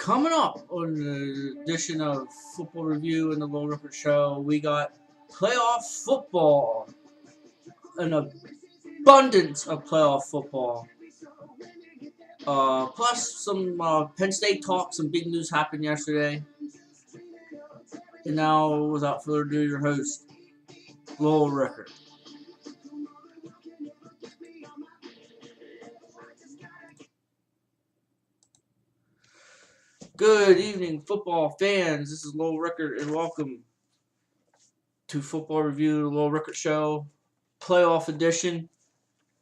Coming up on the edition of Football Review and the Low Record Show, we got playoff football, an abundance of playoff football. Plus some Penn State talk, some big news happened yesterday. And now, without further ado, your host, Low Record. Good evening, football fans. This is Low Record, and welcome to Football Review, the Low Record Show, playoff edition.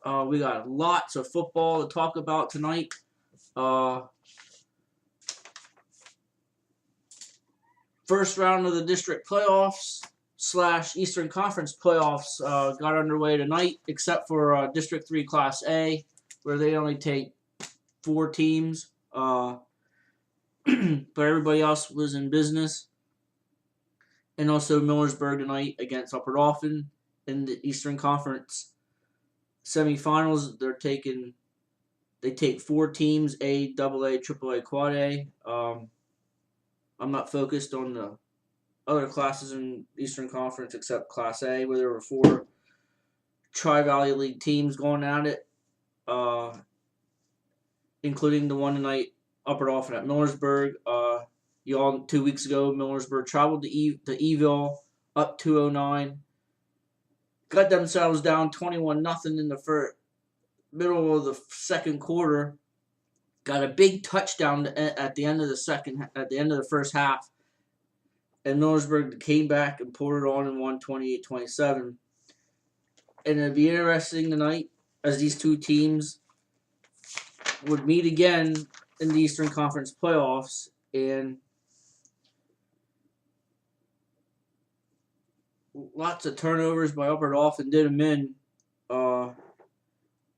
We got lots of football to talk about tonight. First round of the district playoffs / Eastern Conference playoffs got underway tonight, except for District 3 Class A, where they only take 4 teams. But everybody else was in business. And also Millersburg tonight against Upper Dauphin in the Eastern Conference semifinals. They take 4 teams, A, AA, AAA, Quad A. I'm not focused on the other classes in Eastern Conference except Class A, where there were 4 Tri-Valley League teams going at it, including the one tonight, Upper Dauphin at Millersburg. 2 weeks ago, Millersburg traveled to Eville, up 209. Got themselves down 21-0 in the middle of the second quarter. Got a big touchdown at the end of the first half, and Millersburg came back and pulled it on and won 28-27. And it'd be interesting tonight as these two teams would meet again in the Eastern Conference playoffs, and lots of turnovers by Upper Dauphin did them in.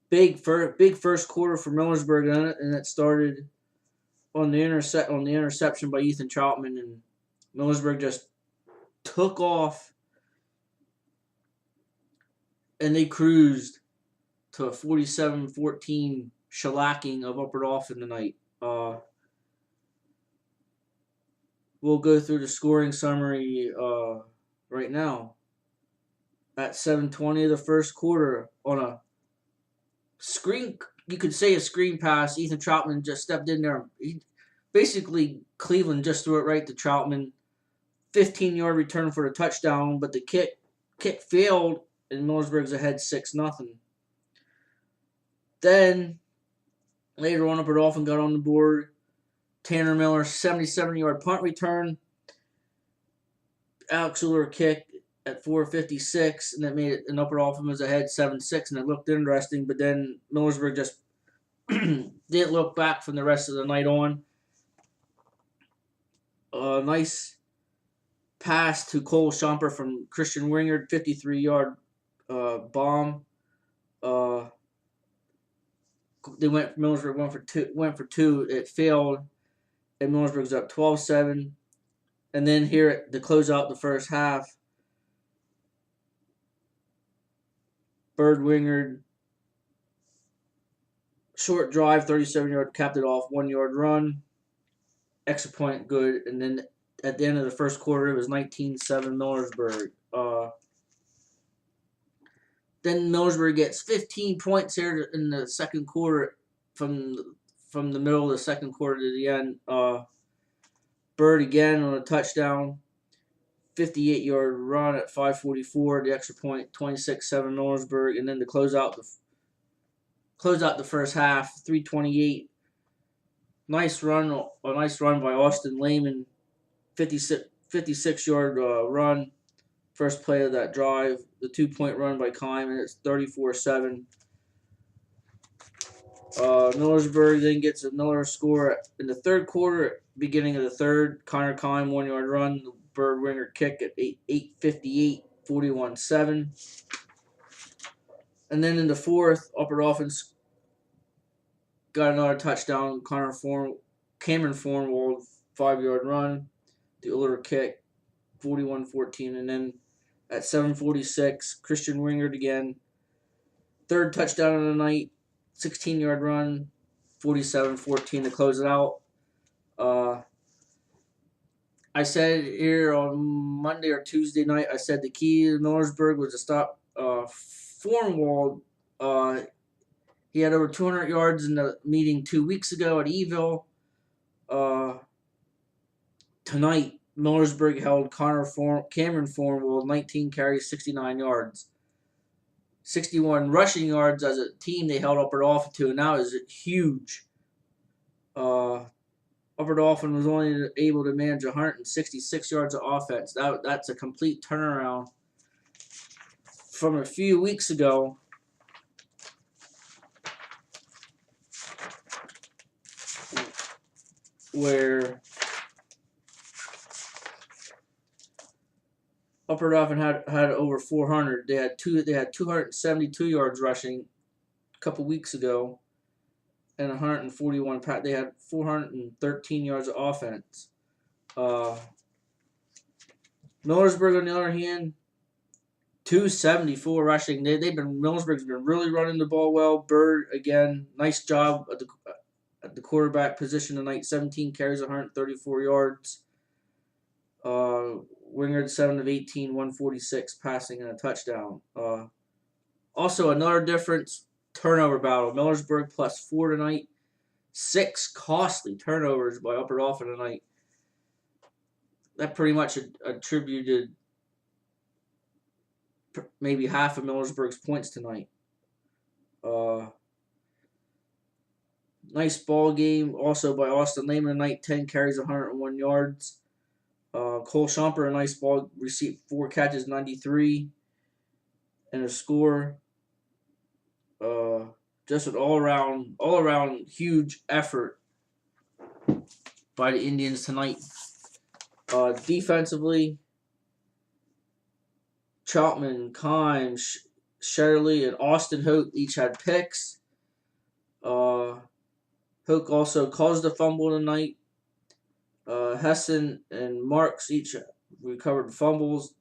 Big first quarter for Millersburg, and it started on the interception by Ethan Troutman, and Millersburg just took off, and they cruised to a 47-14 shellacking of Upper Dauphin tonight. We'll go through the scoring summary right now. At 7:20 of the first quarter, on a screen, you could say a screen pass, Ethan Troutman just stepped in there. Basically, Cleveland just threw it right to Troutman. 15-yard return for the touchdown, but the kick failed, and Millersburg's ahead 6-0. Then, later on, Upper Dauphin got on the board. Tanner Miller, 77-yard punt return. Alex Uller kick at 4:56, and that made it, and Upper Dauphin was ahead 7-6, and it looked interesting, but then Millersburg just didn't look back from the rest of the night on. A nice pass to Cole Schomper from Christian Wingard, 53-yard bomb. Millersburg went for two. It failed, and Millersburg's up 12-7. And then here to close out the first half, Bird Wingard, short drive, 37-yard, capped it off, 1-yard run, extra point, good. And then at the end of the first quarter, it was 19-7 Millersburg. Then Millersburg gets 15 points here in the second quarter, from the middle of the second quarter to the end. Bird again on a touchdown, 58-yard run at 5:44. The extra point, 26-7 Millersburg, and then to close out the first half, 3:28. Nice run by Austin Lehman, 56-yard run. First play of that drive, the 2-point run by Kime, and it's 34-7. Millersburg then gets another score in the third quarter, beginning of the third. Connor Kime, 1-yard run. The Bird Winger kick at 8:58, 41-7. And then in the fourth, Upper Dauphin got another touchdown. Cameron Fornwald, 5-yard run. The Uller kick, 41-14. And then at 7:46, Christian Wingard again. Third touchdown of the night, 16-yard run, 47-14 to close it out. Uh, I said here on Monday or Tuesday night, I said the key to Millersburg was to stop Fornwald. He had over 200 yards in the meeting 2 weeks ago at Evil. Uh, Tonight, Millersburg held Cameron Fornwald 19 carries, 69 yards. 61 rushing yards as a team they held Upper Dolphin to, and that is huge. Upper Dolphin was only able to manage 166 yards of offense. That's a complete turnaround from a few weeks ago, where Upper Dolphin had over 400. They had 272 yards rushing a couple weeks ago, and 141. They had 413 yards of offense. Millersburg, on the other hand, 274 rushing. Millersburg's been really running the ball well. Bird again, nice job at the quarterback position tonight. 17 carries, 134 yards. Wingard 7 of 18, 146 passing and a touchdown. Also another difference, turnover battle. Millersburg +4 tonight. 6 costly turnovers by Upper Dolphin tonight. That pretty much attributed maybe half of Millersburg's points tonight. Nice ball game also by Austin Lehman tonight. 10 carries, 101 yards. Cole Schomper, a nice ball, received 4 catches, 93, and a score. Just an all around huge effort by the Indians tonight. Defensively, Troutman, Kimes, Shirley, and Austin Hoke each had picks. Hoke also caused a fumble tonight. Hessen and Marks each recovered fumbles.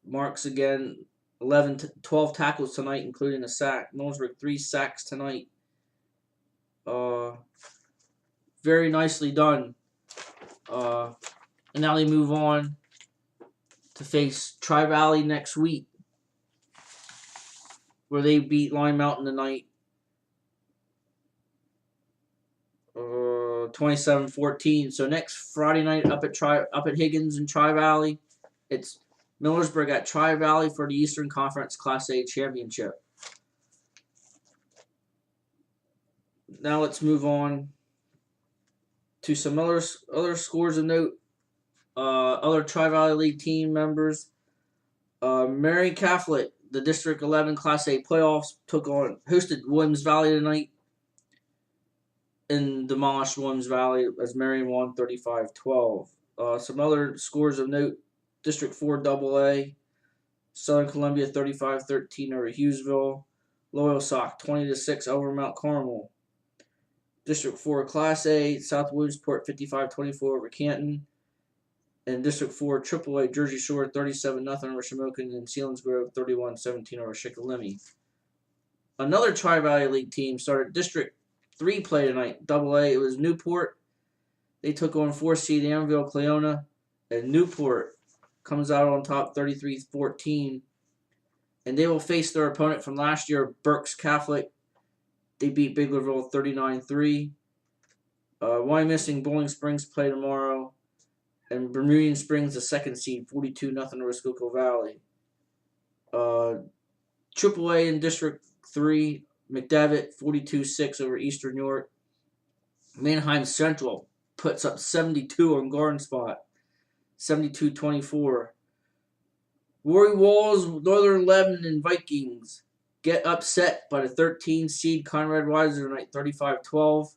Marks again, 12 tackles tonight, including a sack. Millersburg 3 sacks tonight. Very nicely done. And now they move on to face Tri-Valley next week, where they beat Lime Mountain tonight 27-14. So next Friday night up at Higgins and Tri-Valley, it's Millersburg at Tri-Valley for the Eastern Conference Class A Championship. Now let's move on to some other scores of note. Other Tri-Valley League team members. Marion Catholic, the District 11 Class A playoffs, hosted Williams Valley tonight and demolished Williams Valley as Marion won 35-12. Some other scores of note: District 4 AA, Southern Columbia 35-13 over Hughesville. Loyalsock 20-6 over Mount Carmel. District 4 Class A, South Williamsport 55-24 over Canton. And District 4 AAA, Jersey Shore 37-0 over Shamokin, and Selinsgrove 31-17 over Shikellamy. Another Tri-Valley League team started District 3 play tonight, AA. It was Newport. They took on 4 seed Anvil Cleona, and Newport comes out on top 33-14. And they will face their opponent from last year, Berks Catholic. They beat Biglerville 39-3. Wyomissing Bowling Springs play tomorrow. And Bermudian Springs, the 2nd seed, 42-0 over Schuylkill Valley. AAA in District 3, McDevitt 42-6 over Eastern York. Manheim Central puts up 72 on Garden Spot, 72-24. Rory Walls, Northern Lebanon Vikings get upset by the 13 seed Conrad Weiser tonight, 35-12.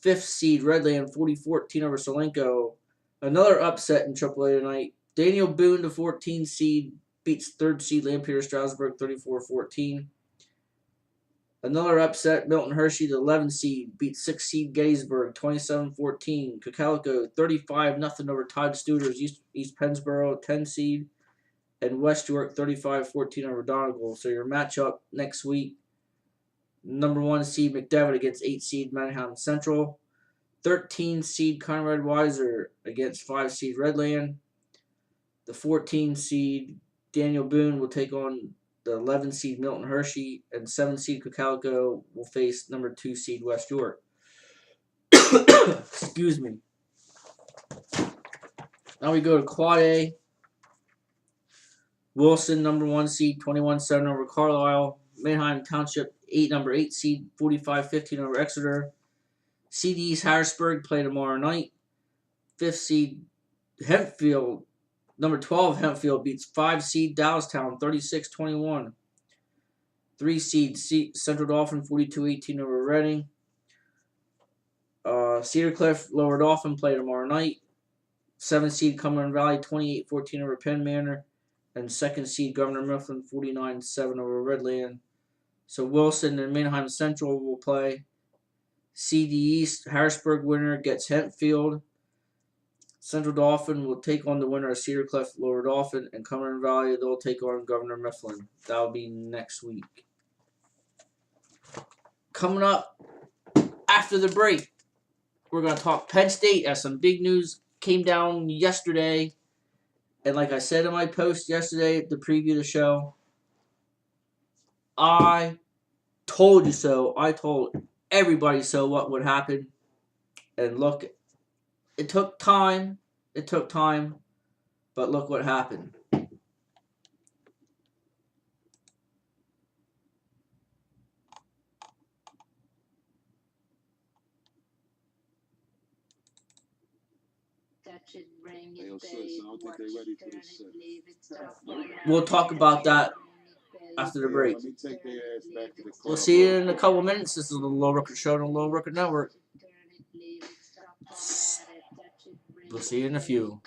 5th seed Redland 40-14 over Solenko. Another upset in AAA tonight. Daniel Boone, the 14 seed, beats 3rd seed Lampeter Strasburg 34-14. Another upset, Milton Hershey, the 11 seed, beats 6 seed Gettysburg 27-14. Cocalico 35-0 over Todd Studer's East Pennsboro 10 seed. And West York 35-14 over Donegal. So your matchup next week, number 1 seed McDevitt against 8 seed Manhattan Central. 13 seed Conrad Weiser against 5 seed Redland. The 14 seed Daniel Boone will take on the 11 seed Milton Hershey, and 7 seed Cocalico will face number 2 seed West York. Excuse me. Now we go to Quad A. Wilson, number 1 seed, 21-7 over Carlisle. Manheim Township, number 8 seed, 45-15 over Exeter. CD's Harrisburg play tomorrow night. 5th seed Hempfield, number 12 Hempfield beats 5 seed Dallastown, 36-21. 3 seed Central Dauphin, 42-18 over Reading. Cedar Cliff, Lower Dauphin play tomorrow night. 7 seed Cumberland Valley, 28-14 over Penn Manor. And 2nd seed Governor Mifflin, 49-7 over Redland. So Wilson and Manheim Central will play. CD East, Harrisburg winner gets Hempfield. Central Dauphin will take on the winner of Cedar Cliff, Lower Dauphin, and Cumberland Valley, they'll take on Governor Mifflin. That'll be next week. Coming up after the break, we're going to talk Penn State as some big news came down yesterday. And like I said in my post yesterday to preview the show, I told you so. I told everybody so what would happen. And look, it took time. It took time. But look what happened. We'll talk about that after the break. We'll see you in a couple minutes. This is the Low Record Show on the Low Record Network. We'll see you in a few.